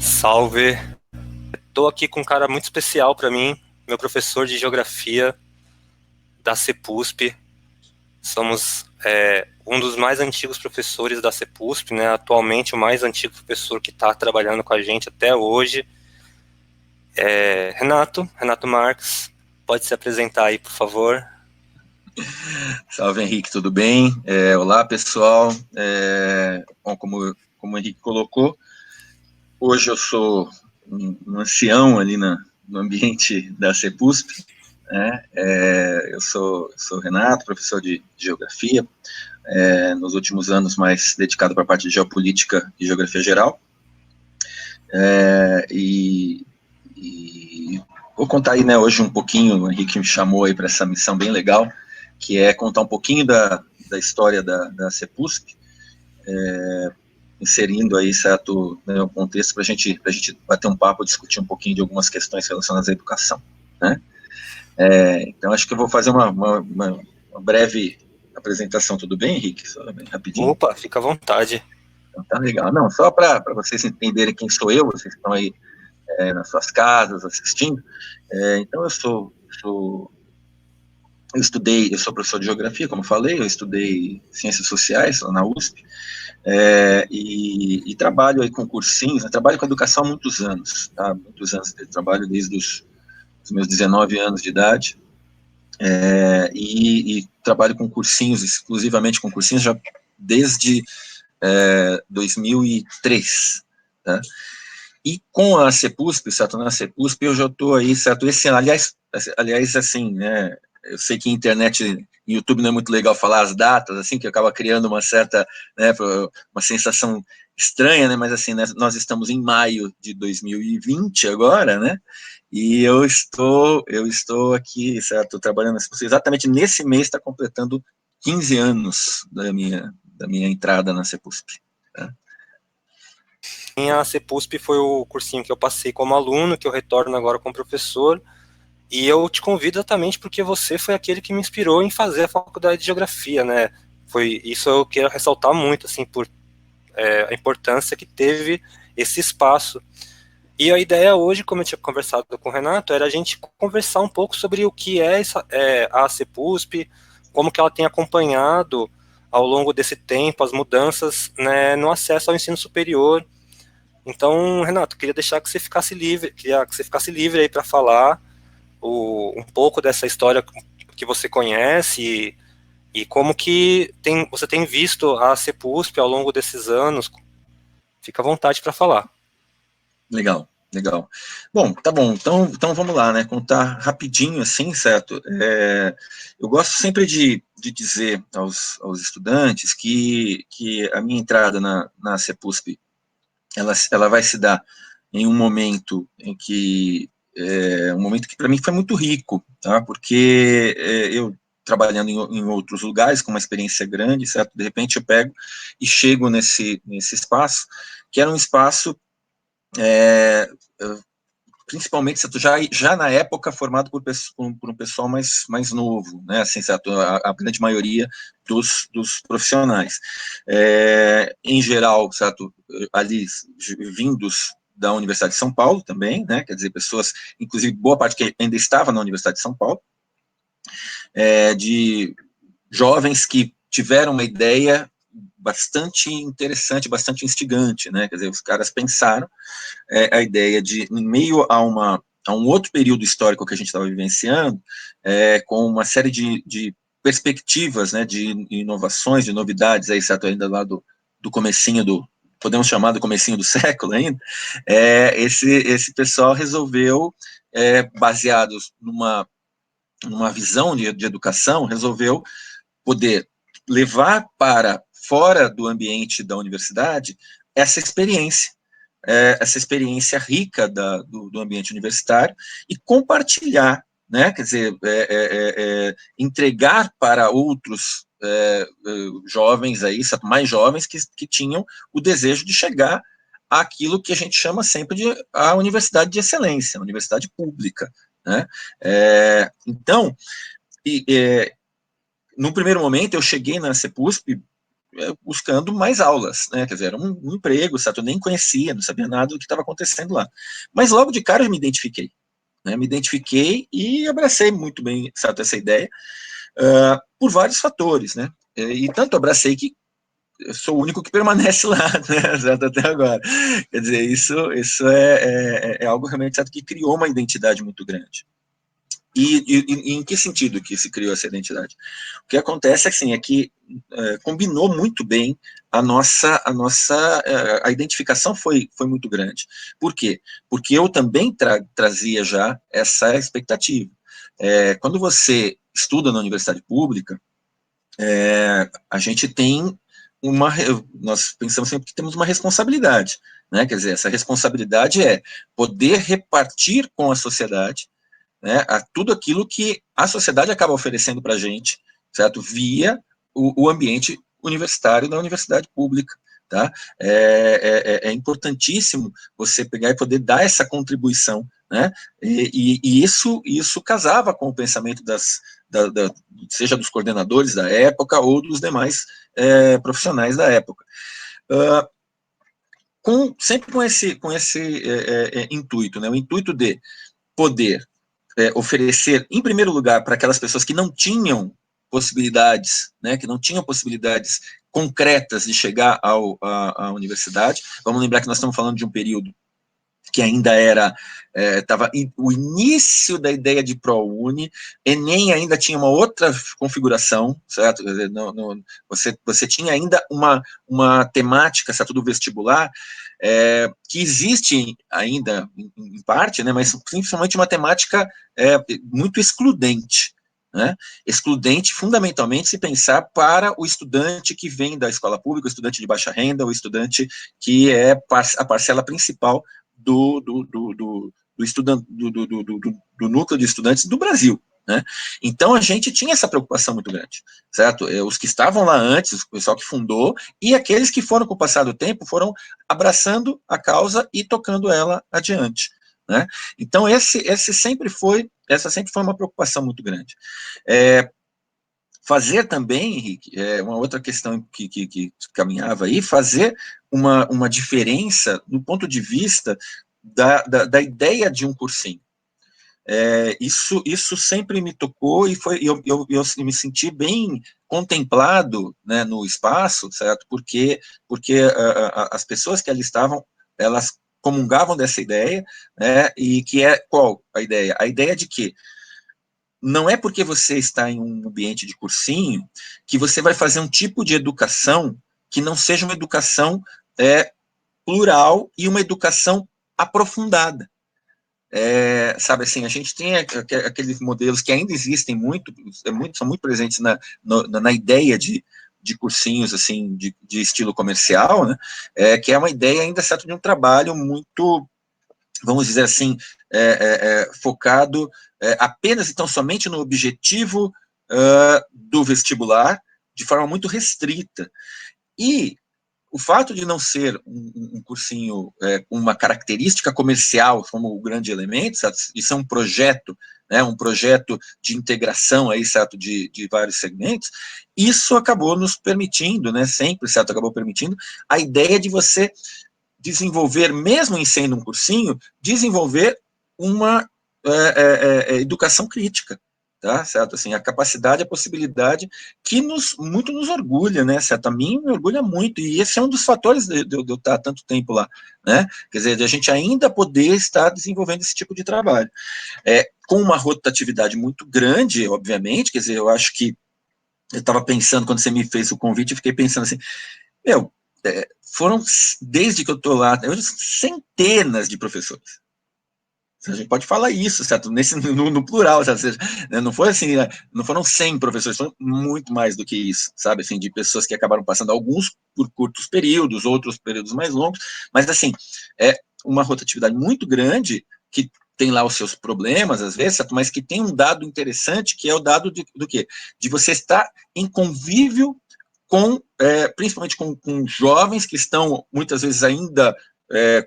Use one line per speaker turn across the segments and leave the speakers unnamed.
Salve! Estou aqui com um cara muito especial para mim, meu professor de geografia da CEPUSP. Somos um dos mais antigos professores da CEPUSP, né? Atualmente o mais antigo professor que está trabalhando com a gente até hoje. Renato Marques, pode se apresentar aí, por favor.
Salve, Henrique, tudo bem? Olá, pessoal. Bom, como o Henrique colocou, hoje eu sou um ancião ali no ambiente da CEPUSP, né? Eu sou Renato, professor de geografia, nos últimos anos mais dedicado para a parte de geopolítica e geografia geral. E vou contar aí, né, hoje um pouquinho, o Henrique me chamou aí para essa missão bem legal, que é contar um pouquinho da história da CEPUSP, inserindo aí certo, né, o contexto para a gente bater um papo, discutir um pouquinho de algumas questões relacionadas à educação, né? Então acho que eu vou fazer uma breve apresentação, tudo bem, Henrique? Só bem rapidinho.
Opa, fica à vontade.
Então, tá legal. Não, só para vocês entenderem quem sou eu, vocês estão aí nas suas casas assistindo. Então eu sou professor de geografia, como falei, eu estudei ciências sociais lá na USP, e trabalho aí com cursinhos, eu trabalho com educação há muitos anos, tá? Muitos anos, eu trabalho desde os meus 19 anos de idade, e trabalho com cursinhos, exclusivamente com cursinhos, já desde 2003, tá? E com a CEPUSP, certo, na CEPUSP eu já estou aí, certo, esse ano, aliás, assim, né, eu sei que internet, YouTube não é muito legal falar as datas, assim, que acaba criando uma certa, né, uma sensação estranha, né, mas assim, né, nós estamos em maio de 2020 agora, né, e eu estou aqui, certo, trabalhando exatamente nesse mês está completando 15 anos da minha entrada na CEPUSP. Tá?
A CEPUSP foi o cursinho que eu passei como aluno, que eu retorno agora como professor. E eu te convido exatamente porque você foi aquele que me inspirou em fazer a faculdade de geografia, né? Foi isso, eu quero ressaltar muito, assim, por a importância que teve esse espaço. E a ideia hoje, como eu tinha conversado com o Renato, era a gente conversar um pouco sobre o que a CEPUSP, como que ela tem acompanhado ao longo desse tempo as mudanças, né, no acesso ao ensino superior. Então, Renato, queria deixar que você ficasse livre, queria que você ficasse livre aí para falar um pouco dessa história que você conhece e como que você tem visto a CEPUSP ao longo desses anos. Fica à vontade para falar.
Legal, legal. Bom, tá bom. Então vamos lá, né? Contar rapidinho, assim, certo? Eu gosto sempre de dizer aos estudantes que a minha entrada na CEPUSP, ela vai se dar em um momento que para mim foi muito rico, tá? Porque eu trabalhando em outros lugares com uma experiência grande, certo? De repente eu pego e chego nesse espaço que era um espaço é, principalmente já na época formado por um pessoal mais novo, né, assim, certo? A grande maioria dos profissionais, em geral, certo? Ali vindos da Universidade de São Paulo também, né, quer dizer, pessoas, inclusive boa parte que ainda estava na Universidade de São Paulo, de jovens que tiveram uma ideia bastante interessante, bastante instigante, né? Quer dizer, os caras pensaram a ideia de, em meio a um outro período histórico que a gente estava vivenciando, com uma série de perspectivas, né, de inovações, de novidades, aí, certo, ainda lá do comecinho podemos chamar do comecinho do século ainda, esse pessoal resolveu, baseados numa visão de educação, resolveu poder levar para fora do ambiente da universidade essa experiência rica do ambiente universitário e compartilhar, né? Quer dizer, entregar para outros jovens aí, mais jovens que tinham o desejo de chegar àquilo que a gente chama sempre de a universidade de excelência, a universidade pública, né? Então, no primeiro momento, eu cheguei na CEPUSP buscando mais aulas, né? Quer dizer, era um emprego, certo? Eu nem conhecia, não sabia nada do que estava acontecendo lá. Mas logo de cara eu me identifiquei, né? Me identifiquei e abracei muito bem, certo, essa ideia, por vários fatores, né? E tanto abracei que eu sou o único que permanece lá, né, certo, até agora. Quer dizer, isso é algo realmente certo que criou uma identidade muito grande. E em que sentido que se criou essa identidade? O que acontece assim, é que combinou muito bem a identificação foi muito grande. Por quê? Porque eu também trazia já essa expectativa. Quando você estuda na universidade pública, a gente tem nós pensamos sempre que temos uma responsabilidade, né? Quer dizer, essa responsabilidade é poder repartir com a sociedade, né, a tudo aquilo que a sociedade acaba oferecendo para a gente, certo? Via o ambiente universitário da universidade pública. Tá? É importantíssimo você pegar e poder dar essa contribuição, né? E isso casava com o pensamento seja dos coordenadores da época ou dos demais profissionais da época. Sempre com esse intuito, né? O intuito de poder oferecer, em primeiro lugar, para aquelas pessoas que não tinham possibilidades, né, que não tinham possibilidades concretas de chegar à universidade. Vamos lembrar que nós estamos falando de um período que ainda estava o início da ideia de ProUni, Enem ainda tinha uma outra configuração, certo? Você tinha ainda uma temática, certo, do vestibular, que existe ainda, em parte, né, mas principalmente uma temática muito excludente, né? Excludente, fundamentalmente, se pensar para o estudante que vem da escola pública, o estudante de baixa renda, o estudante que é a parcela principal do núcleo de estudantes do Brasil, né? Então a gente tinha essa preocupação muito grande, certo? Os que estavam lá antes, o pessoal que fundou, e aqueles que foram, com o passar do tempo, foram abraçando a causa e tocando ela adiante, né? Então essa sempre foi uma preocupação muito grande. Fazer também, Henrique, uma outra questão que caminhava aí, fazer uma diferença do ponto de vista da ideia de um cursinho. Isso sempre me tocou e eu me senti bem contemplado, né, no espaço, certo? Porque as pessoas que ali estavam, elas comungavam dessa ideia, né? E que qual a ideia? A ideia de que não é porque você está em um ambiente de cursinho que você vai fazer um tipo de educação que não seja uma educação plural e uma educação aprofundada. Sabe assim, a gente tem aqueles modelos que ainda existem são muito presentes na ideia de cursinhos assim de estilo comercial, né? Que é uma ideia ainda certo de um trabalho muito, vamos dizer assim, focado apenas então somente no objetivo do vestibular, de forma muito restrita. E o fato de não ser um cursinho com uma característica comercial como o grande elemento, certo? De ser um projeto, né, um projeto de integração aí, certo, de vários segmentos, isso acabou nos permitindo, né, sempre, certo, acabou permitindo a ideia de você desenvolver, mesmo em sendo um cursinho, desenvolver uma educacação crítica, tá, certo? Assim, a capacidade, a possibilidade que muito nos orgulha, né, certo? A mim me orgulha muito, e esse é um dos fatores de eu estar tanto tempo lá, né? Quer dizer, de a gente ainda poder estar desenvolvendo esse tipo de trabalho. Com uma rotatividade muito grande, obviamente, quer dizer, eu acho que eu estava pensando, quando você me fez o convite, eu fiquei pensando assim, foram, desde que eu estou lá, centenas de professores. A gente pode falar isso, certo? No plural, certo? Seja, não foi assim, não foram 100 professores, foram muito mais do que isso, sabe? Assim, de pessoas que acabaram passando, alguns por curtos períodos, outros períodos mais longos, mas assim, é uma rotatividade muito grande, que tem lá os seus problemas, às vezes, certo? Mas que tem um dado interessante, que é o dado do quê? De você estar em convívio principalmente com jovens que estão, muitas vezes, ainda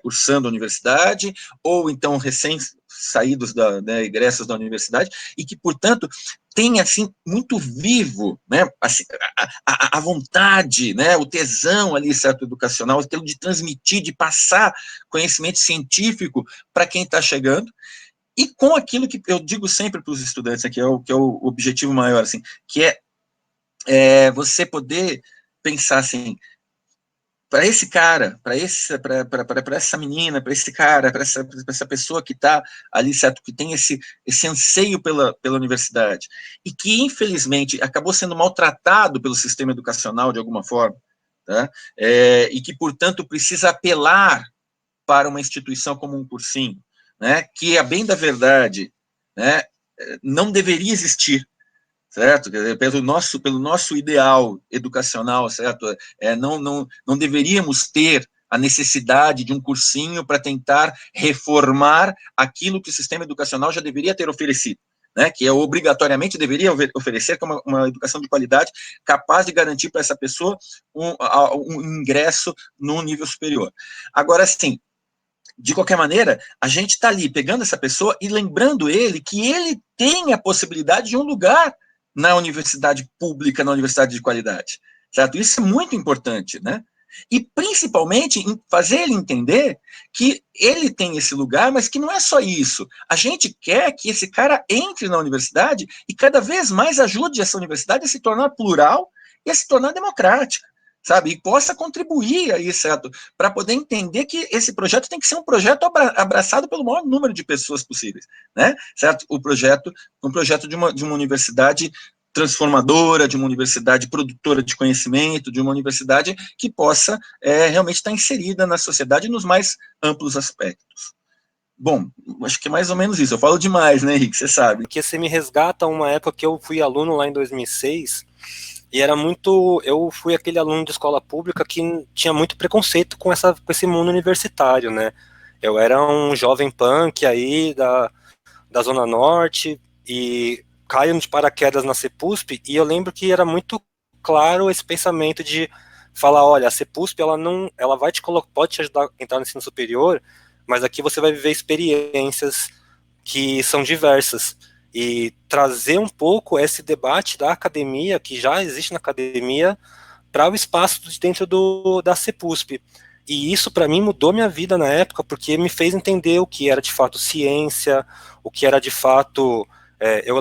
cursando a universidade, ou então recém-saídos egressos da universidade, e que, portanto, tem, assim, muito vivo, né, assim, a vontade, né, o tesão ali, certo, educacional, aquilo de transmitir, de passar conhecimento científico para quem está chegando, e com aquilo que eu digo sempre para os estudantes, que é o objetivo maior, assim, que é você poder pensar assim, para esse cara, para essa menina, para esse cara, para essa pessoa que está ali, certo, que tem esse anseio pela universidade, e que, infelizmente, acabou sendo maltratado pelo sistema educacional de alguma forma, tá? E que, portanto, precisa apelar para uma instituição como um cursinho, né, que, a bem da verdade, né, não deveria existir, certo? Pelo nosso ideal educacional, certo? Não deveríamos ter a necessidade de um cursinho para tentar reformar aquilo que o sistema educacional já deveria ter oferecido, né? Que obrigatoriamente deveria oferecer uma educação de qualidade capaz de garantir para essa pessoa um ingresso no nível superior. Agora, sim, de qualquer maneira, a gente está ali pegando essa pessoa e lembrando ele que ele tem a possibilidade de um lugar na universidade pública, na universidade de qualidade, certo? Isso é muito importante, né? E principalmente em fazer ele entender que ele tem esse lugar, mas que não é só isso. A gente quer que esse cara entre na universidade e cada vez mais ajude essa universidade a se tornar plural e a se tornar democrática, sabe? E possa contribuir aí, certo? Para poder entender que esse projeto tem que ser um projeto abraçado pelo maior número de pessoas possíveis, né? Certo? Um projeto de uma universidade transformadora, de uma universidade produtora de conhecimento, de uma universidade que possa realmente estar inserida na sociedade nos mais amplos aspectos. Bom, acho que é mais ou menos isso. Eu falo demais, né, Henrique? Você sabe.
Porque você me resgata uma época que eu fui aluno lá em 2006, e era muito. Eu fui aquele aluno de escola pública que tinha muito preconceito com esse mundo universitário, né? Eu era um jovem punk aí da Zona Norte e caio de paraquedas na CEPUSP, e eu lembro que era muito claro esse pensamento de falar, olha, a CEPUSP ela vai pode te ajudar a entrar no ensino superior, mas aqui você vai viver experiências que são diversas, e trazer um pouco esse debate da academia, que já existe na academia, para o espaço dentro da CEPUSP. E isso, para mim, mudou minha vida na época, porque me fez entender o que era de fato ciência, o que era de fato.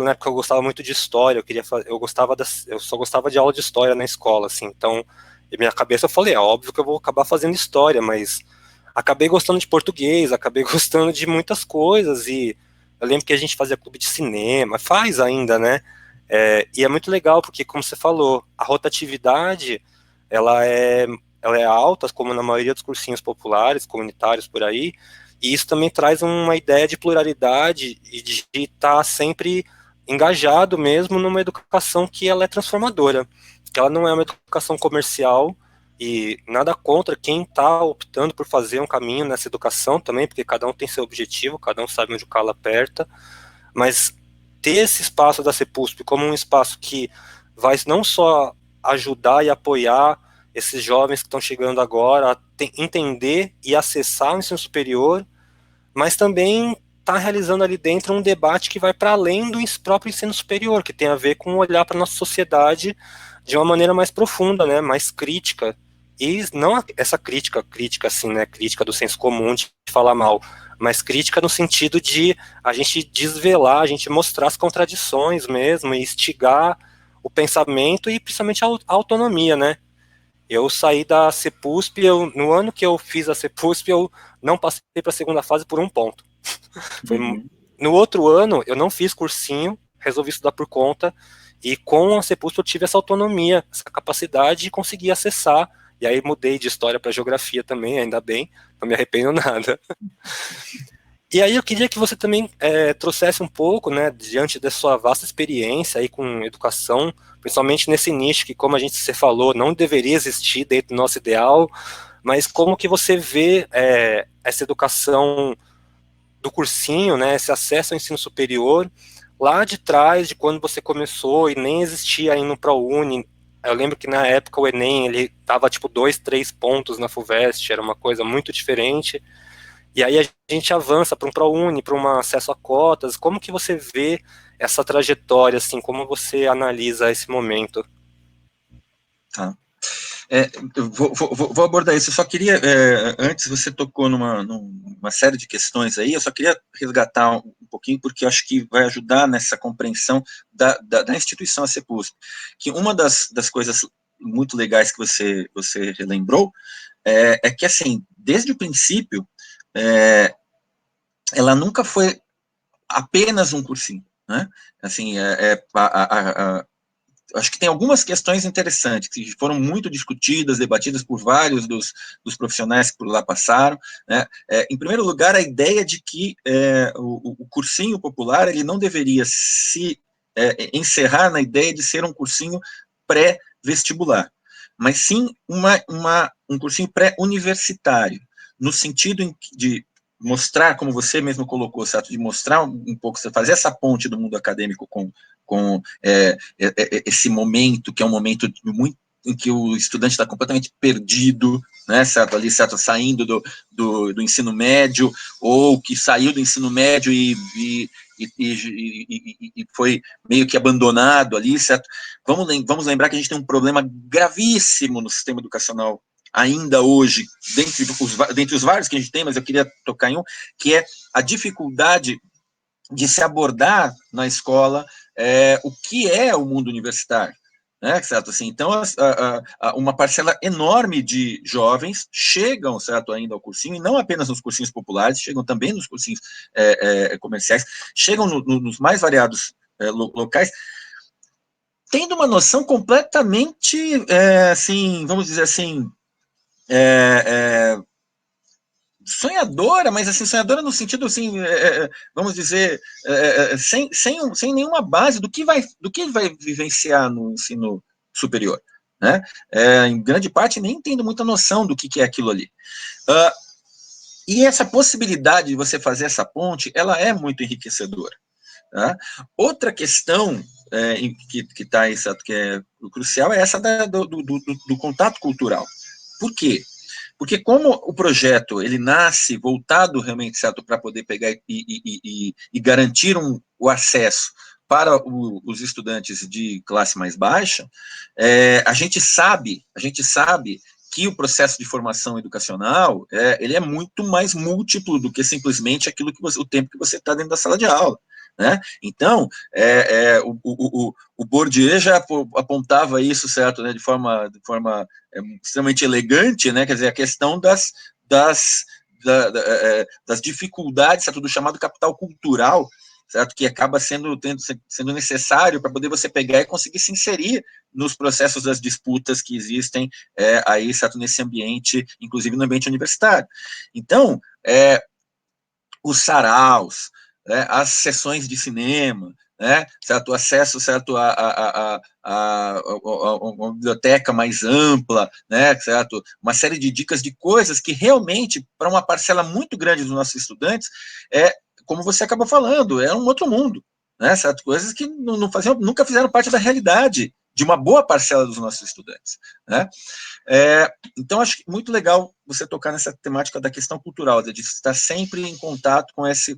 Na época eu gostava muito de história, eu só gostava de aula de história na escola, assim. Então, em minha cabeça eu falei, é óbvio que eu vou acabar fazendo história, mas acabei gostando de português, acabei gostando de muitas coisas, e eu lembro que a gente fazia clube de cinema, faz ainda, né? E é muito legal, porque, como você falou, a rotatividade, ela é, ela é alta, como na maioria dos cursinhos populares, comunitários por aí, e isso também traz uma ideia de pluralidade e de estar sempre engajado mesmo numa educação que ela é transformadora, que ela não é uma educação comercial, e nada contra quem está optando por fazer um caminho nessa educação também, porque cada um tem seu objetivo, cada um sabe onde o calo aperta, mas ter esse espaço da CEPUSP como um espaço que vai não só ajudar e apoiar esses jovens que estão chegando agora a entender e acessar o ensino superior, mas também está realizando ali dentro um debate que vai para além do próprio ensino superior, que tem a ver com olhar para a nossa sociedade de uma maneira mais profunda, né, mais crítica, e não essa crítica assim, né, crítica do senso comum de falar mal, mas crítica no sentido de a gente desvelar, a gente mostrar as contradições mesmo, e instigar o pensamento e principalmente a autonomia, né. Eu saí da CEPUSP, no ano que eu fiz a CEPUSP, eu não passei para a segunda fase por um ponto. No outro ano, eu não fiz cursinho, resolvi estudar por conta, e com a CEPUSP eu tive essa autonomia, essa capacidade de conseguir acessar, e aí mudei de história para geografia também, ainda bem, não me arrependo nada. E aí eu queria que você também trouxesse um pouco, né, diante da sua vasta experiência aí com educação, principalmente nesse nicho que, como você falou, não deveria existir dentro do nosso ideal, mas como que você vê essa educação do cursinho, né, esse acesso ao ensino superior, lá de trás, de quando você começou e nem existia ainda no ProUni. Eu lembro que na época o Enem, ele dava tipo 2, 3 pontos na FUVEST, era uma coisa muito diferente. e aí a gente avança para um ProUni, para um acesso a cotas. Como que você vê essa trajetória, assim, como você analisa esse momento?
Tá. Eu vou abordar isso. Eu só queria, antes você tocou numa série de questões aí, eu só queria resgatar um pouquinho, porque eu acho que vai ajudar nessa compreensão da instituição a CEPUSP, que uma das coisas muito legais que você relembrou é que, assim, desde o princípio, ela nunca foi apenas um cursinho, né? Assim, acho que tem algumas questões interessantes que foram muito discutidas, debatidas por vários dos profissionais que por lá passaram, né? Em primeiro lugar, a ideia de que o cursinho popular ele não deveria se encerrar na ideia de ser um cursinho pré-vestibular, mas sim um cursinho pré-universitário, no sentido de mostrar, como você mesmo colocou, certo, de mostrar um pouco, fazer essa ponte do mundo acadêmico com esse momento, que é um momento muito em que o estudante está completamente perdido, né, certo, ali, certo, saindo do ensino médio, ou que saiu do ensino médio e foi meio que abandonado ali, certo? Vamos lembrar que a gente tem um problema gravíssimo no sistema educacional ainda hoje, dentre os vários que a gente tem, mas eu queria tocar em um, que é a dificuldade de se abordar na escola o que é o mundo universitário. Né, certo? Assim, então, uma parcela enorme de jovens chegam, certo, ainda ao cursinho, e não apenas nos cursinhos populares, chegam também nos cursinhos comerciais, chegam nos mais variados locais, tendo uma noção completamente, assim, vamos dizer assim, sonhadora, mas assim, sonhadora no sentido assim, vamos dizer, sem nenhuma base do que vai vivenciar no ensino superior, né? Em grande parte nem tendo muita noção do que é aquilo ali. E essa possibilidade de você fazer essa ponte, ela é muito enriquecedora. Tá? Outra questão que está aí, que é crucial, é essa do contato cultural. Por quê? Porque como o projeto ele nasce voltado realmente, certo, para poder pegar e garantir o acesso para os estudantes de classe mais baixa, a gente sabe que o processo de formação educacional ele é muito mais múltiplo do que simplesmente o tempo que você está dentro da sala de aula. Né? Então, o Bourdieu já apontava isso, certo, né, de forma extremamente elegante, né, quer dizer, a questão das dificuldades, certo, do chamado capital cultural, certo, que acaba sendo necessário para poder você pegar e conseguir se inserir nos processos das disputas que existem aí, certo, nesse ambiente, inclusive no ambiente universitário. Então, os saraus, as sessões de cinema, né, certo, o acesso, certo, a uma biblioteca mais ampla, né, certo, uma série de dicas de coisas que realmente, para uma parcela muito grande dos nossos estudantes, como você acabou falando, é um outro mundo, né, certo, coisas que nunca fizeram parte da realidade de uma boa parcela dos nossos estudantes, né. Então, acho muito legal você tocar nessa temática da questão cultural, de estar sempre em contato com esse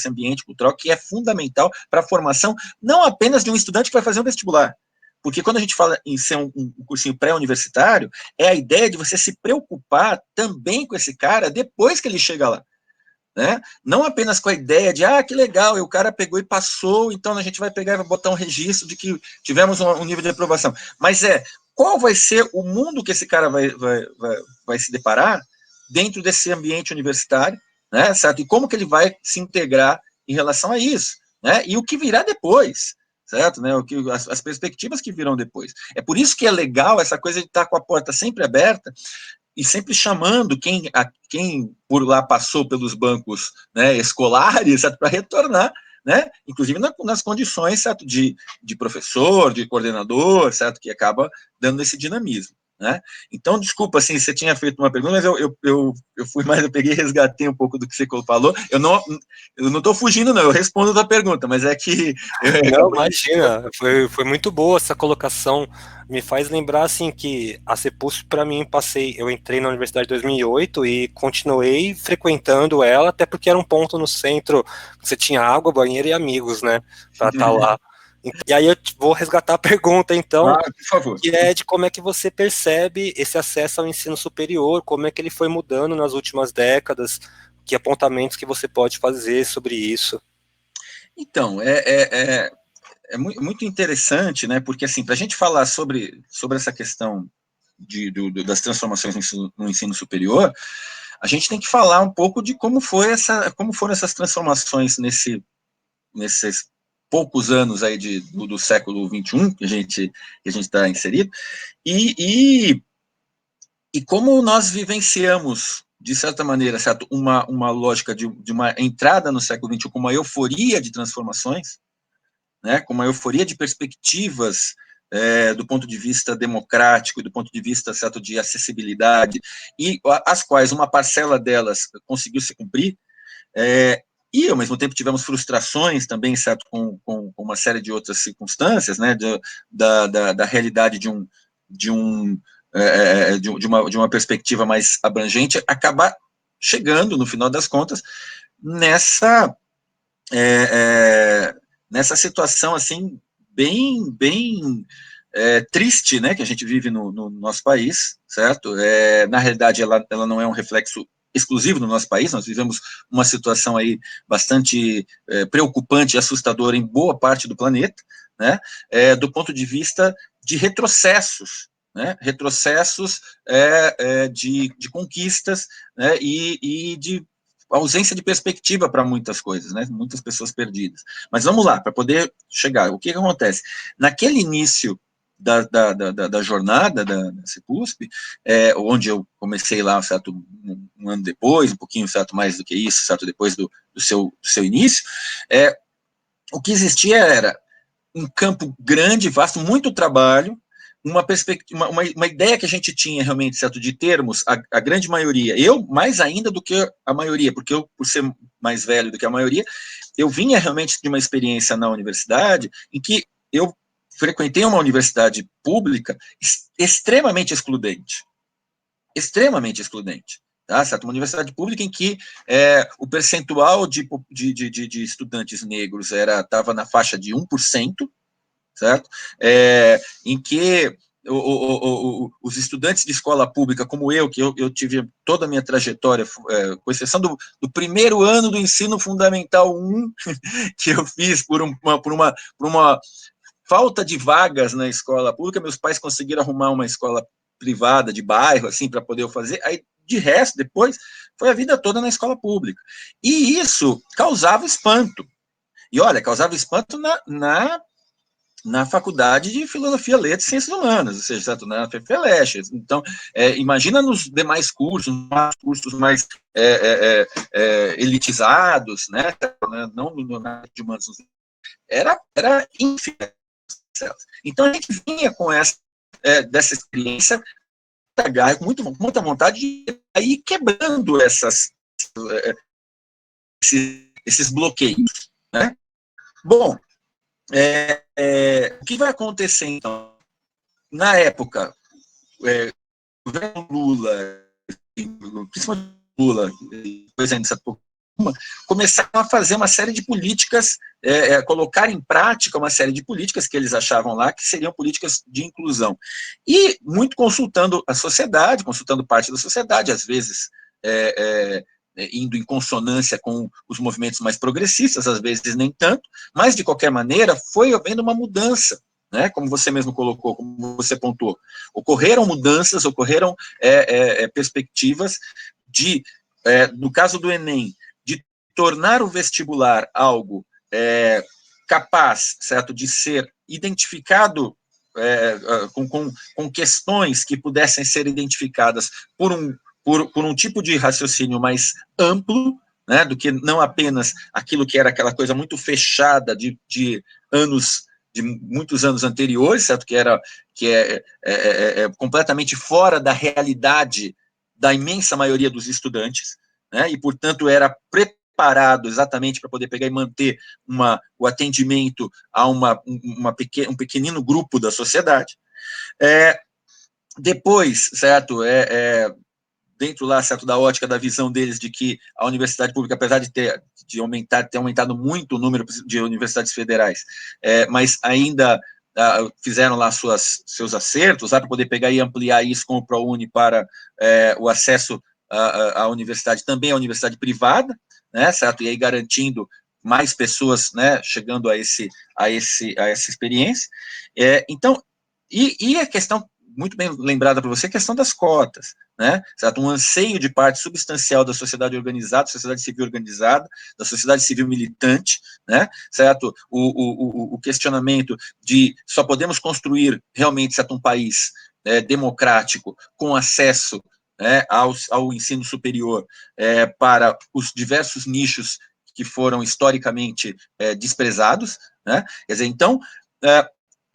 ambiente cultural, que é fundamental para a formação, não apenas de um estudante que vai fazer um vestibular, porque quando a gente fala em ser um cursinho pré-universitário, é a ideia de você se preocupar também com esse cara depois que ele chega lá. Né? Não apenas com a ideia de, que legal, e o cara pegou e passou, então a gente vai pegar e vai botar um registro de que tivemos um nível de aprovação. Mas qual vai ser o mundo que esse cara vai se deparar dentro desse ambiente universitário, né, certo? E como que ele vai se integrar em relação a isso, né? E o que virá depois, certo? Né? As perspectivas que virão depois. É por isso que é legal essa coisa de estar com a porta sempre aberta e sempre chamando quem por lá passou pelos bancos, né, escolares, para retornar, né, inclusive nas condições, certo, de professor, de coordenador, certo, que acaba dando esse dinamismo. né? Então, desculpa, assim, você tinha feito uma pergunta, mas eu fui mais, eu peguei e resgatei um pouco do que você falou. Eu não estou fugindo, não, eu respondo a tua pergunta, mas é que...
Não, imagina, foi muito boa essa colocação. Me faz lembrar, assim, que a CEPUSP, para mim, eu entrei na universidade em 2008 e continuei frequentando ela, até porque era um ponto no centro, você tinha água, banheiro e amigos, né, para estar lá. E aí eu vou resgatar a pergunta, então,
por favor.
que é de como é que você percebe esse acesso ao ensino superior, como é que ele foi mudando nas últimas décadas, que apontamentos que você pode fazer sobre isso.
Então, muito interessante, né? Porque, assim, para a gente falar sobre essa questão das transformações no ensino superior, a gente tem que falar um pouco de como foram essas transformações nesses poucos anos aí do século XXI que a gente está inserido, e como nós vivenciamos, de certa maneira, certo, uma lógica de uma entrada no século XXI com uma euforia de transformações, né, com uma euforia de perspectivas do ponto de vista democrático, do ponto de vista, certo, de acessibilidade, e as quais uma parcela delas conseguiu se cumprir, e, ao mesmo tempo, tivemos frustrações também, certo, com uma série de outras circunstâncias, né, da realidade de uma perspectiva mais abrangente, acabar chegando, no final das contas, nessa situação, assim, bem triste, né, que a gente vive no nosso país, certo? Na realidade, ela não é um reflexo exclusivo no nosso país, nós vivemos uma situação aí bastante preocupante e assustadora em boa parte do planeta, né, do ponto de vista de retrocessos, né, retrocessos de conquistas, né, e de ausência de perspectiva para muitas coisas, né, muitas pessoas perdidas. Mas vamos lá, para poder chegar, o que acontece? Naquele início da jornada da CEPUSP, onde eu comecei lá, certo, um ano depois, um pouquinho, certo, mais do que isso, certo, depois do seu início, o que existia era um campo grande, vasto, muito trabalho, uma perspectiva, uma ideia que a gente tinha realmente, certo, de termos a grande maioria, eu mais ainda do que a maioria, porque eu, por ser mais velho do que a maioria, eu vinha realmente de uma experiência na universidade em que eu frequentei uma universidade pública extremamente excludente, tá, certo? Uma universidade pública em que o percentual de estudantes negros estava na faixa de 1%, certo? Em que os estudantes de escola pública, como eu, que eu tive toda a minha trajetória, com exceção do primeiro ano do ensino fundamental 1, que eu fiz por uma falta de vagas na escola pública, meus pais conseguiram arrumar uma escola privada de bairro, assim, para poder fazer, aí, de resto, depois, foi a vida toda na escola pública. E isso causava espanto. E, olha, causava espanto na Faculdade de Filosofia, Letras e Ciências Humanas, ou seja, certo, na FEFELESH. Então, imagina nos demais cursos mais elitizados, né, não na área de humanos, era ínfimo. Então, a gente vinha com dessa experiência, com muita vontade de ir quebrando esses bloqueios, né? Bom, o que vai acontecer, então? Na época, o governo Lula, principalmente Lula, depois ainda começaram a fazer uma série de políticas, colocar em prática uma série de políticas que eles achavam lá que seriam políticas de inclusão. E muito consultando a sociedade, consultando parte da sociedade, às vezes indo em consonância com os movimentos mais progressistas, às vezes nem tanto, mas, de qualquer maneira, foi havendo uma mudança, né, como você mesmo colocou, como você pontuou. Ocorreram mudanças, ocorreram perspectivas de, no caso do Enem, de tornar o vestibular algo capaz, certo, de ser identificado com questões que pudessem ser identificadas por um tipo de raciocínio mais amplo, né, do que não apenas aquilo que era aquela coisa muito fechada de anos de muitos anos anteriores, certo? Que é completamente fora da realidade da imensa maioria dos estudantes, né? E, portanto, era preparado exatamente para poder pegar e manter o atendimento a um pequenino grupo da sociedade. Depois, certo, dentro lá, certo, da ótica, da visão deles de que a universidade pública, apesar de ter aumentado muito o número de universidades federais, mas ainda fizeram lá seus acertos, para poder pegar e ampliar isso com o ProUni para o acesso à universidade, também à universidade privada, né, certo, e aí garantindo mais pessoas, né, chegando a essa experiência. Então, e a questão muito bem lembrada para você, a questão das cotas, né? Certo? Um anseio de parte substancial da sociedade organizada, da sociedade civil organizada, da sociedade civil militante, né? Certo? O questionamento de só podemos construir realmente, certo, um país democrático com acesso, né, ao ensino superior para os diversos nichos que foram historicamente desprezados, né? Quer dizer, então,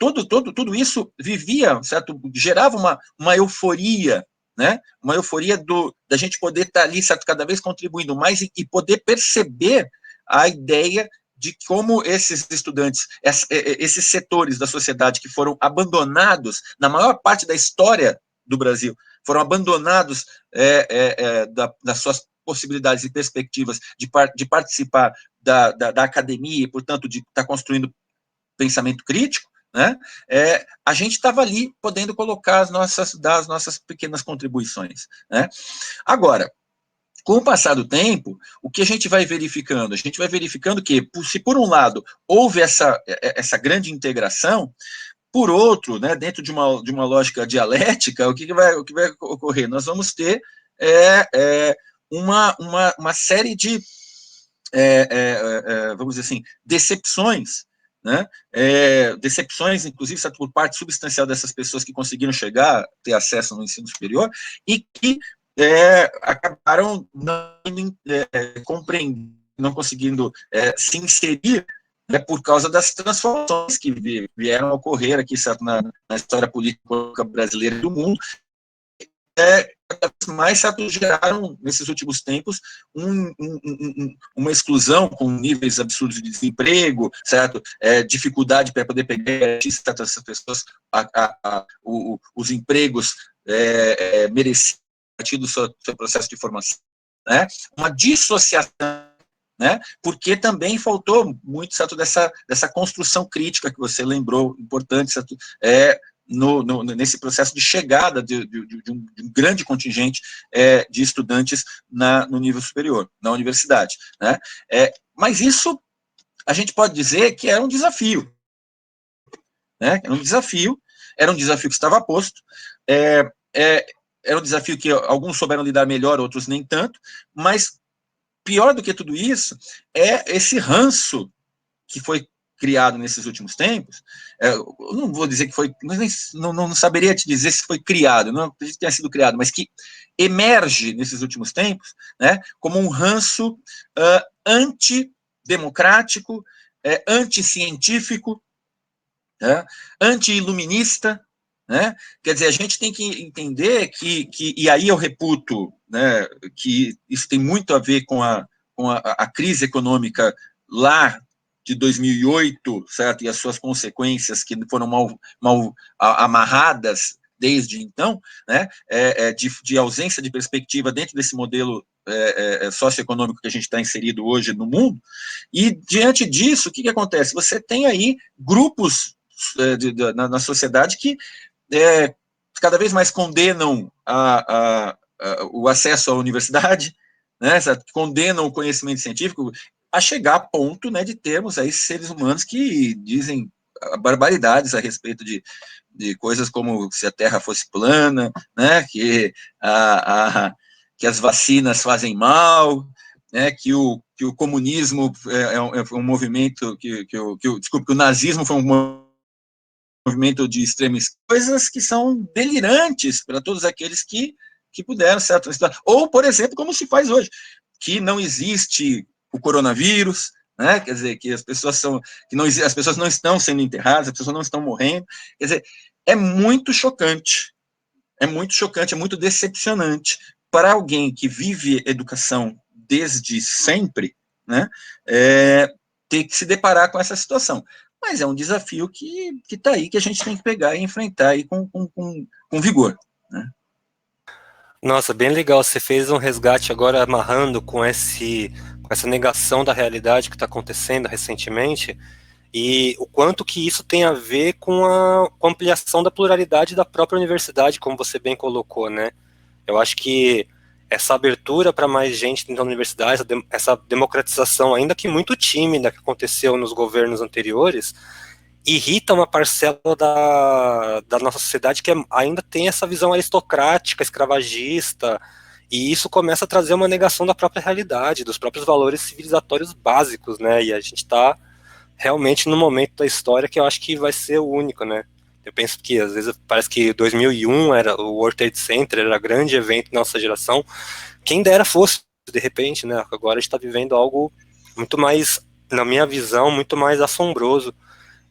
tudo isso vivia, certo? Gerava uma euforia, né? Uma euforia da gente poder estar ali, certo? Cada vez contribuindo mais e poder perceber a ideia de como esses estudantes, esses setores da sociedade que foram abandonados na maior parte da história do Brasil, foram abandonados das suas possibilidades e perspectivas de participar da academia e, portanto, de estar construindo pensamento crítico, né? A gente estava ali podendo colocar dar as nossas pequenas contribuições, né? Agora, com o passar do tempo, o que a gente vai verificando? A gente vai verificando que, se por um lado houve essa grande integração, por outro, né, dentro de uma lógica dialética, o que vai ocorrer? Nós vamos ter uma série de, vamos dizer assim, decepções, né? Decepções, inclusive, por parte substancial dessas pessoas que conseguiram chegar, ter acesso no ensino superior, e que acabaram compreendendo, não conseguindo se inserir, por causa das transformações que vieram a ocorrer aqui, certo, na história política brasileira e do mundo, cada vez mais, certo, geraram, nesses últimos tempos, uma exclusão com níveis absurdos de desemprego, certo? Dificuldade para poder pegar, certo, essas pessoas os empregos merecidos a partir do seu processo de formação, né? Uma dissociação, né? Porque também faltou muito, certo, dessa construção crítica que você lembrou, importante, certo? Nesse processo de chegada de um grande contingente de estudantes no nível superior, na universidade, né? Mas isso, a gente pode dizer que era um desafio, né? Era um desafio que estava posto, era um desafio que alguns souberam lidar melhor, outros nem tanto, mas pior do que tudo isso é esse ranço que foi criado nesses últimos tempos. Eu não vou dizer que foi, não saberia te dizer se foi criado, não acredito que tenha sido criado, mas que emerge nesses últimos tempos, né, como um ranço antidemocrático, anticientífico, né, anti-iluminista, né? Quer dizer, a gente tem que entender e aí eu reputo, né, que isso tem muito a ver com a crise econômica lá de 2008, certo? E as suas consequências que foram mal amarradas desde então, né? De ausência de perspectiva dentro desse modelo socioeconômico que a gente está inserido hoje no mundo. E diante disso, o que acontece? Você tem aí grupos na sociedade que cada vez mais condenam o acesso à universidade, né, condenam o conhecimento científico, a chegar a ponto, né, de termos aí seres humanos que dizem barbaridades a respeito de coisas como se a Terra fosse plana, né, que as vacinas fazem mal, né, que o comunismo é um movimento, desculpe, que o nazismo foi um movimento de extremas, coisas que são delirantes para todos aqueles que puderam, certo? Ou, por exemplo, como se faz hoje, que não existe o coronavírus, né? Quer dizer, que as pessoas são, que não, as pessoas não estão sendo enterradas, as pessoas não estão morrendo, quer dizer, é muito chocante, é muito decepcionante para alguém que vive educação desde sempre, né? Ter que se deparar com essa situação. Mas é um desafio que está aí, que a gente tem que pegar e enfrentar aí com vigor, né?
Nossa, bem legal. Você fez um resgate agora amarrando com com essa negação da realidade que está acontecendo recentemente e o quanto que isso tem a ver com a ampliação da pluralidade da própria universidade, como você bem colocou, né? Eu acho que essa abertura para mais gente dentro da universidade, essa democratização, ainda que muito tímida, que aconteceu nos governos anteriores, irrita uma parcela da nossa sociedade que ainda tem essa visão aristocrática, escravagista, e isso começa a trazer uma negação da própria realidade, dos próprios valores civilizatórios básicos, né? E a gente está realmente no momento da história que eu acho que vai ser o único, né? Eu penso que às vezes parece que 2001 era o World Trade Center, era grande evento da nossa geração. Quem dera fosse, de repente, né? Agora a gente está vivendo algo muito mais, na minha visão, muito mais assombroso.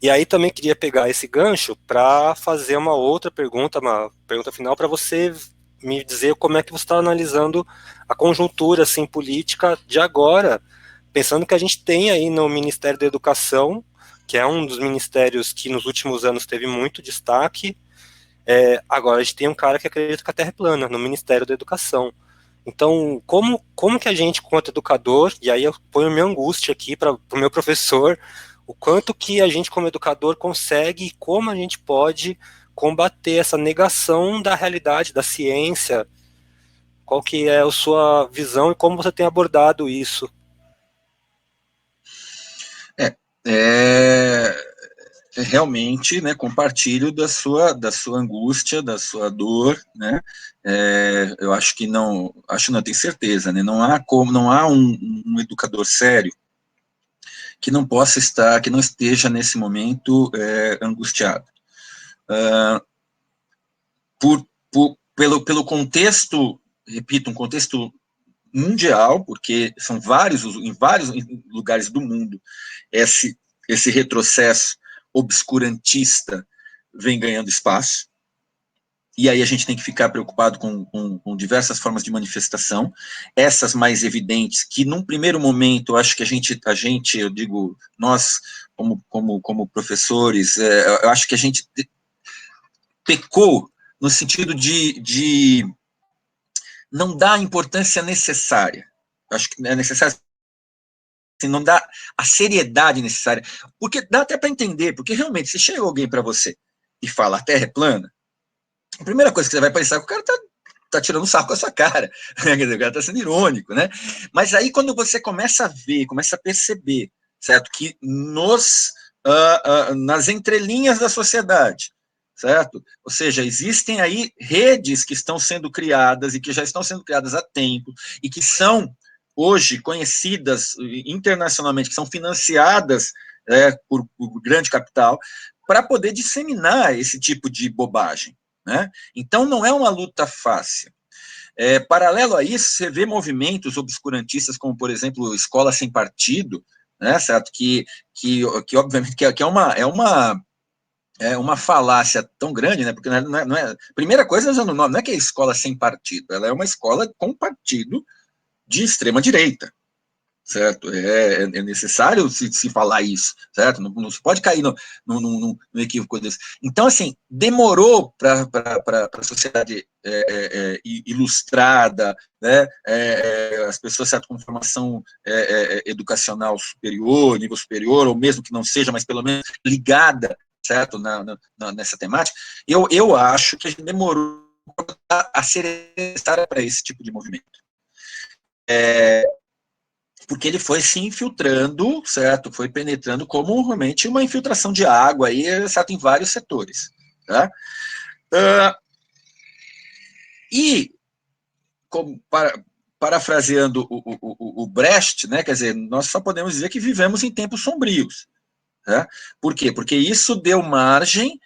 E aí também queria pegar esse gancho para fazer uma pergunta final para você me dizer como é que você está analisando a conjuntura assim política de agora, pensando que a gente tem aí no Ministério da Educação, que é um dos ministérios que nos últimos anos teve muito destaque. Agora a gente tem um cara que acredita que a Terra é plana no Ministério da Educação. Então, como que a gente, quanto educador, e aí eu ponho minha angústia aqui para o meu professor, o quanto que a gente, como educador, consegue e como a gente pode combater essa negação da realidade, da ciência, qual que é a sua visão e como você tem abordado isso?
É, é, realmente, né, compartilho da sua angústia, da sua dor, né, eu acho que não, acho não, tenho certeza, né, não há um educador sério que não possa estar, que não esteja nesse momento angustiado. Pelo contexto, repito, um contexto mundial, porque são em vários lugares do mundo, esse retrocesso obscurantista vem ganhando espaço, e aí a gente tem que ficar preocupado com diversas formas de manifestação, essas mais evidentes, que num primeiro momento, eu acho que eu digo, nós, como professores, eu acho que a gente pecou no sentido de não dar a importância necessária. Eu acho que é necessário, assim, não dá a seriedade necessária, porque dá até para entender, porque realmente, se chega alguém para você e fala a Terra é plana, a primeira coisa que você vai pensar é que o cara tá tirando um sarro com a sua cara, quer dizer, o cara tá sendo irônico, né? Mas aí quando você começa a ver, começa a perceber, certo, que nas entrelinhas da sociedade, certo? Ou seja, existem aí redes que estão sendo criadas e que já estão sendo criadas há tempo e que são hoje conhecidas internacionalmente, que são financiadas por grande capital, para poder disseminar esse tipo de bobagem, né? Então, não é uma luta fácil. Paralelo a isso, você vê movimentos obscurantistas, como, por exemplo, Escola Sem Partido, né, certo? Que obviamente, é uma falácia tão grande, né? Porque não é. Primeira coisa, usando o nome, não é que é escola sem partido, ela é uma escola com partido de extrema direita, certo? É necessário se falar isso, certo? Não se pode cair no equívoco desse. Então, assim, demorou para a sociedade ilustrada, né? As pessoas, certo, com formação educacional superior, nível superior, ou mesmo que não seja, mas pelo menos ligada, certo, nessa temática, eu acho que a gente demorou a ser necessária para esse tipo de movimento. Porque ele foi se infiltrando, certo? Foi penetrando como realmente uma infiltração de água, aí, certo, em vários setores. Tá? E, parafraseando o Brecht, né, quer dizer, nós só podemos dizer que vivemos em tempos sombrios. Tá? Por quê? Porque isso deu margem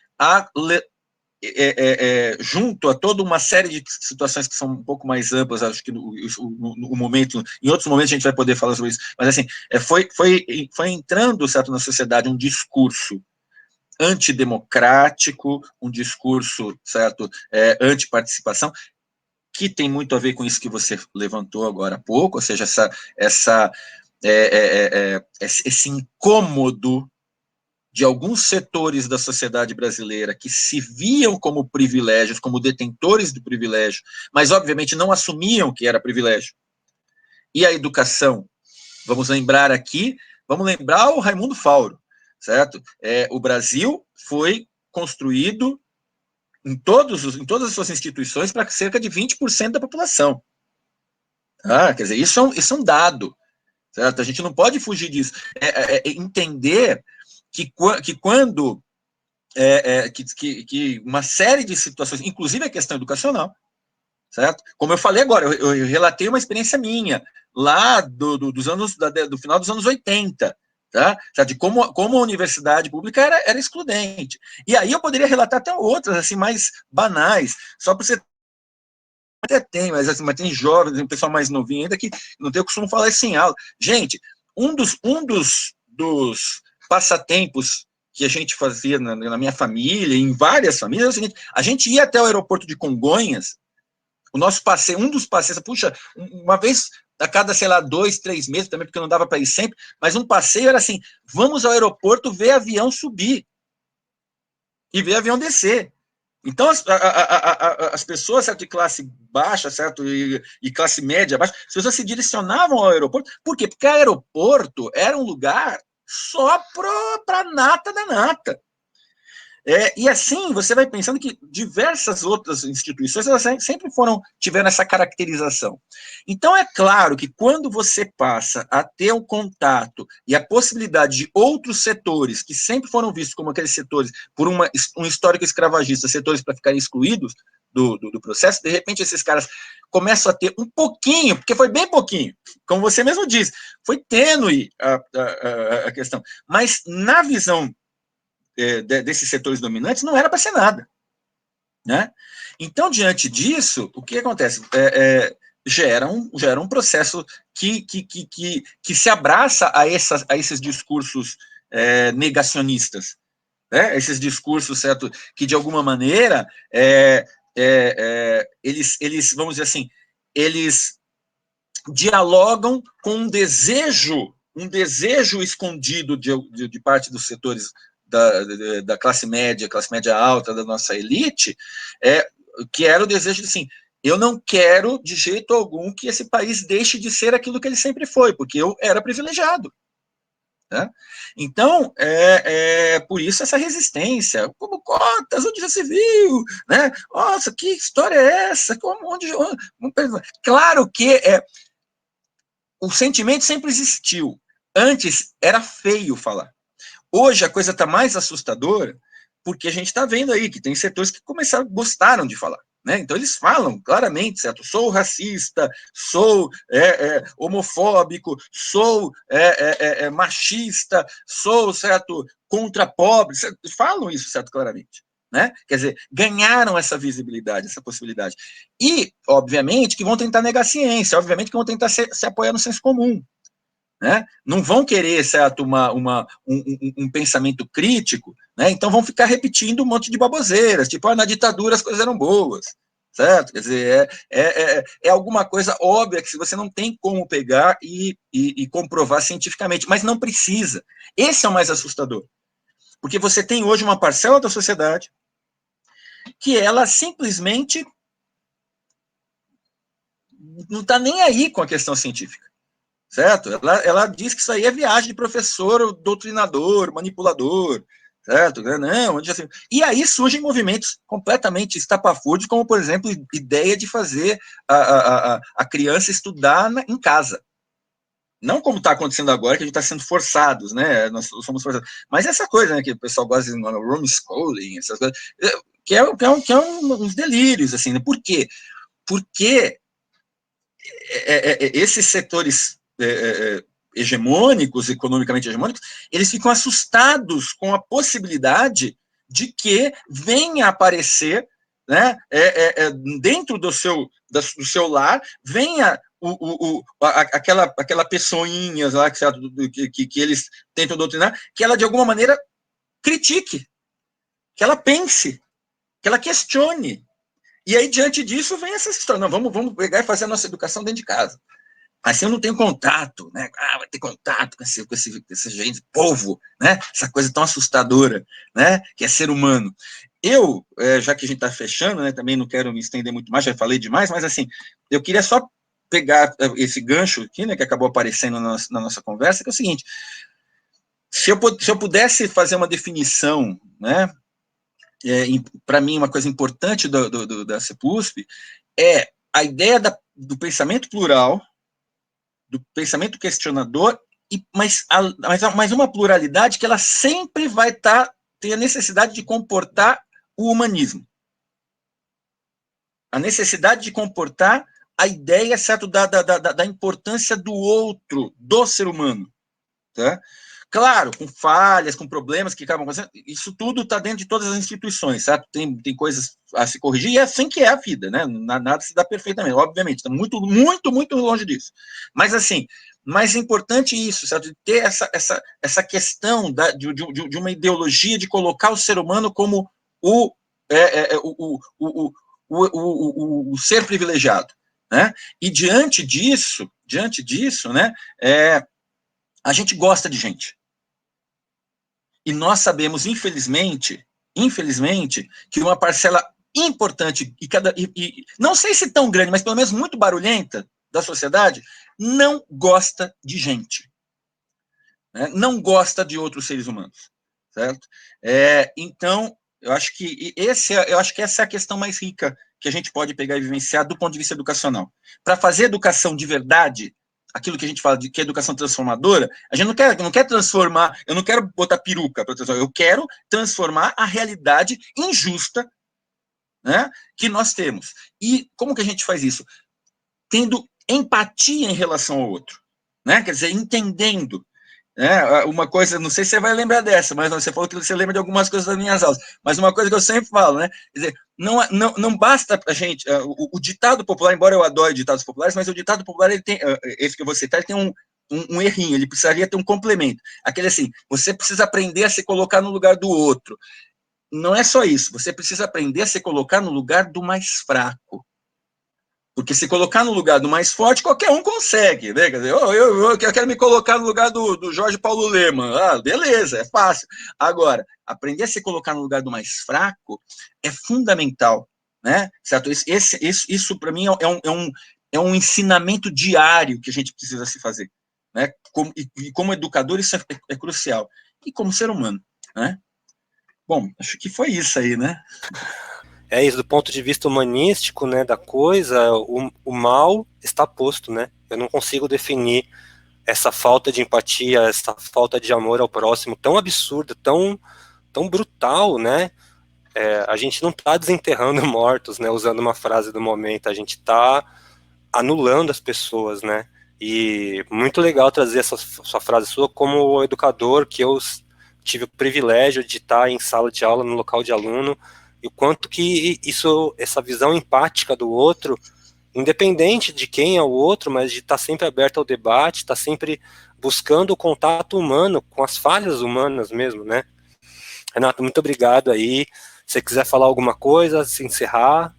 junto a toda uma série de situações que são um pouco mais amplas, acho que no momento, em outros momentos a gente vai poder falar sobre isso, mas assim, foi entrando, certo, na sociedade um discurso antidemocrático, um discurso, certo, antiparticipação, que tem muito a ver com isso que você levantou agora há pouco, ou seja, esse incômodo de alguns setores da sociedade brasileira que se viam como privilégios, como detentores do privilégio, mas obviamente não assumiam que era privilégio. E a educação, vamos lembrar aqui, vamos lembrar o Raimundo Fauro, certo? O Brasil foi construído em todas as suas instituições para cerca de 20% da população. Quer dizer, isso é um dado, certo? A gente não pode fugir disso. Entender que quando que uma série de situações, inclusive a questão educacional, certo? Como eu falei agora, eu relatei uma experiência minha, lá do final dos anos 80, tá? De como a universidade pública era excludente. E aí eu poderia relatar até outras, assim, mais banais, só para você até tem, mas tem jovens, tem um pessoal mais novinho ainda que não tem o costume de falar isso em aula. Gente, um dos passatempos que a gente fazia na minha família, em várias famílias, é o seguinte: a gente ia até o aeroporto de Congonhas, o nosso passeio, um dos passeios, puxa, uma vez a cada, sei lá, 2, 3 meses, também porque não dava para ir sempre, mas um passeio era assim: vamos ao aeroporto ver avião subir e ver avião descer. Então, as pessoas, certo, de classe baixa, certo, e classe média baixa, as pessoas se direcionavam ao aeroporto. Por quê? Porque o aeroporto era um lugar só para a nata da nata. E assim, você vai pensando que diversas outras instituições elas sempre tiveram essa caracterização. Então, é claro que quando você passa a ter um contato e a possibilidade de outros setores, que sempre foram vistos como aqueles setores, por um histórico escravagista, setores para ficarem excluídos do processo, de repente esses caras começam a ter um pouquinho, porque foi bem pouquinho, como você mesmo disse, foi tênue a questão, mas na visão desses setores dominantes, não era para ser nada. Né? Então, diante disso, o que acontece? Gera um processo que se abraça a esses discursos negacionistas, né? Esses discursos, certo, que de alguma maneira eles, vamos dizer assim, eles dialogam com um desejo escondido de parte dos setores da classe média alta, da nossa elite, que era o desejo de, assim, eu não quero de jeito algum que esse país deixe de ser aquilo que ele sempre foi, porque eu era privilegiado. Né? Então, por isso essa resistência, como cotas, onde já se viu, né? Nossa, que história é essa? Claro que o sentimento sempre existiu. Antes era feio falar. Hoje a coisa está mais assustadora porque a gente está vendo aí que tem setores que gostaram de falar. Né? Então eles falam claramente, certo? Sou racista, sou homofóbico, sou machista, sou, certo, contra pobre. Certo? Falam isso, certo, claramente. Né? Quer dizer, ganharam essa visibilidade, essa possibilidade. E, obviamente, que vão tentar negar a ciência, obviamente que vão tentar se apoiar no senso comum. Né? Não vão querer, certo, um pensamento crítico, né? Então vão ficar repetindo um monte de baboseiras, tipo, na ditadura as coisas eram boas, certo? Quer dizer, é alguma coisa óbvia que você não tem como pegar e comprovar cientificamente, mas não precisa. Esse é o mais assustador, porque você tem hoje uma parcela da sociedade que ela simplesmente não está nem aí com a questão científica. Certo? Ela diz que isso aí é viagem de professor, doutrinador, manipulador, certo? Não, assim. E aí surgem movimentos completamente estapafúrdios, como, por exemplo, ideia de fazer a criança estudar em casa. Não como está acontecendo agora, que a gente está sendo forçados, né? Nós somos forçados. Mas essa coisa, né, que o pessoal gosta de homeschooling, essas coisas, que é uns delírios, assim, né? Por quê? Porque esses setores hegemônicos, economicamente hegemônicos, eles ficam assustados com a possibilidade de que venha aparecer, né, dentro do seu lar, venha aquela pessoinha lá que eles tentam doutrinar, que ela de alguma maneira critique, que ela pense, que ela questione. E aí, diante disso, vem essa história. Não, vamos pegar e fazer a nossa educação dentro de casa. Mas se eu não tenho contato, né? Vai ter contato com esse gente, povo, né? Essa coisa tão assustadora, né? Que é ser humano. Eu, já que a gente está fechando, né? Também não quero me estender muito mais, já falei demais, mas assim, eu queria só pegar esse gancho aqui, né? Que acabou aparecendo na nossa conversa, que é o seguinte: se eu pudesse fazer uma definição, né? Para mim, uma coisa importante da CEPUSP é a ideia do pensamento plural, do pensamento questionador, mas uma pluralidade que ela sempre vai ter a necessidade de comportar o humanismo. A necessidade de comportar a ideia, certo, da importância do outro, do ser humano. Tá? Claro, com falhas, com problemas que acabam acontecendo, isso tudo está dentro de todas as instituições, certo? Tem coisas a se corrigir, e é assim que é a vida, né? Nada se dá perfeitamente, obviamente, está muito, muito, muito longe disso. Mas, assim, mais importante isso, certo? Ter essa questão de uma ideologia de colocar o ser humano como o ser privilegiado, né? E diante disso, né? A gente gosta de gente. E nós sabemos, infelizmente, que uma parcela importante, não sei se tão grande, mas pelo menos muito barulhenta da sociedade, não gosta de gente. Né? Não gosta de outros seres humanos. Certo? Então, eu acho que essa é a questão mais rica que a gente pode pegar e vivenciar do ponto de vista educacional. Para fazer educação de verdade, aquilo que a gente fala de que é educação transformadora, a gente não quer transformar, eu não quero botar peruca para transformar, eu quero transformar a realidade injusta, né, que nós temos. E como que a gente faz isso? Tendo empatia em relação ao outro, né? Quer dizer, entendendo. Uma coisa, não sei se você vai lembrar dessa, mas você falou que você lembra de algumas coisas das minhas aulas, mas uma coisa que eu sempre falo, né? Quer dizer, não basta a gente, o ditado popular, embora eu adore ditados populares, mas o ditado popular, ele tem, esse que eu vou citar, ele tem um errinho, ele precisaria ter um complemento. Aquele assim, você precisa aprender a se colocar no lugar do outro. Não é só isso, você precisa aprender a se colocar no lugar do mais fraco. Porque se colocar no lugar do mais forte, qualquer um consegue, né? Quer dizer, eu quero me colocar no lugar do Jorge Paulo Lemann. Beleza, é fácil. Agora, aprender a se colocar no lugar do mais fraco é fundamental, né? Certo? Isso para mim, é um ensinamento diário que a gente precisa se fazer. Né? Como educador, isso é crucial. E como ser humano, né? Bom, acho que foi isso aí, né?
É isso, do ponto de vista humanístico, né, da coisa, o mal está posto, né? Eu não consigo definir essa falta de empatia, essa falta de amor ao próximo tão absurda, tão brutal, né? A gente não está desenterrando mortos, né? Usando uma frase do momento, a gente está anulando as pessoas, né? E muito legal trazer essa sua frase sua como educador, que eu tive o privilégio de estar em sala de aula, no local de aluno, e o quanto que essa visão empática do outro, independente de quem é o outro, mas de estar sempre aberto ao debate, estar sempre buscando o contato humano com as falhas humanas mesmo, né? Renato, muito obrigado aí. Se você quiser falar alguma coisa, se encerrar.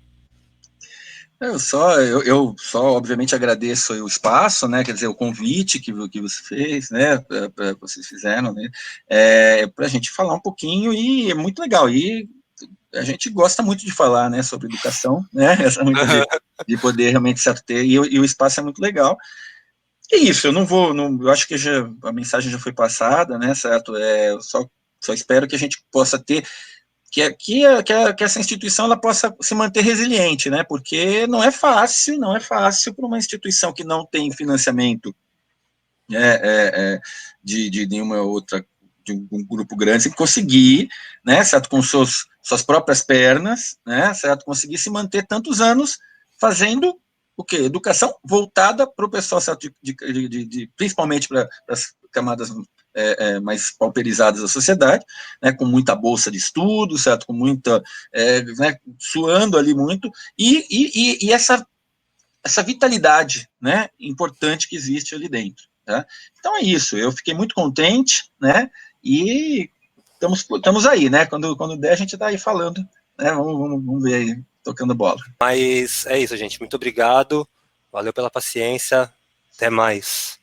Eu só, obviamente, agradeço o espaço, né, quer dizer, o convite que você fez, né, pra vocês fizeram, né, para a gente falar um pouquinho, e é muito legal, e a gente gosta muito de falar, né, sobre educação, né, essa muito de poder realmente ter, e o espaço é muito legal. É isso, eu acho que a mensagem já foi passada, né, certo, eu só espero que a gente possa ter que essa instituição ela possa se manter resiliente, né? Porque não é fácil para uma instituição que não tem financiamento de nenhuma outra, de um grupo grande, conseguir, né, certo, com suas próprias pernas, né, certo, conseguir se manter tantos anos fazendo o quê? Educação voltada para o pessoal, certo, principalmente para as camadas mais pauperizadas da sociedade, né, com muita bolsa de estudo, certo, com muita, né, suando ali muito, e essa vitalidade, né, importante que existe ali dentro. Tá? Então é isso, eu fiquei muito contente, né, e estamos aí, né, quando der a gente está aí falando, né, vamos ver aí, tocando bola.
Mas é isso, gente, muito obrigado, valeu pela paciência, até mais.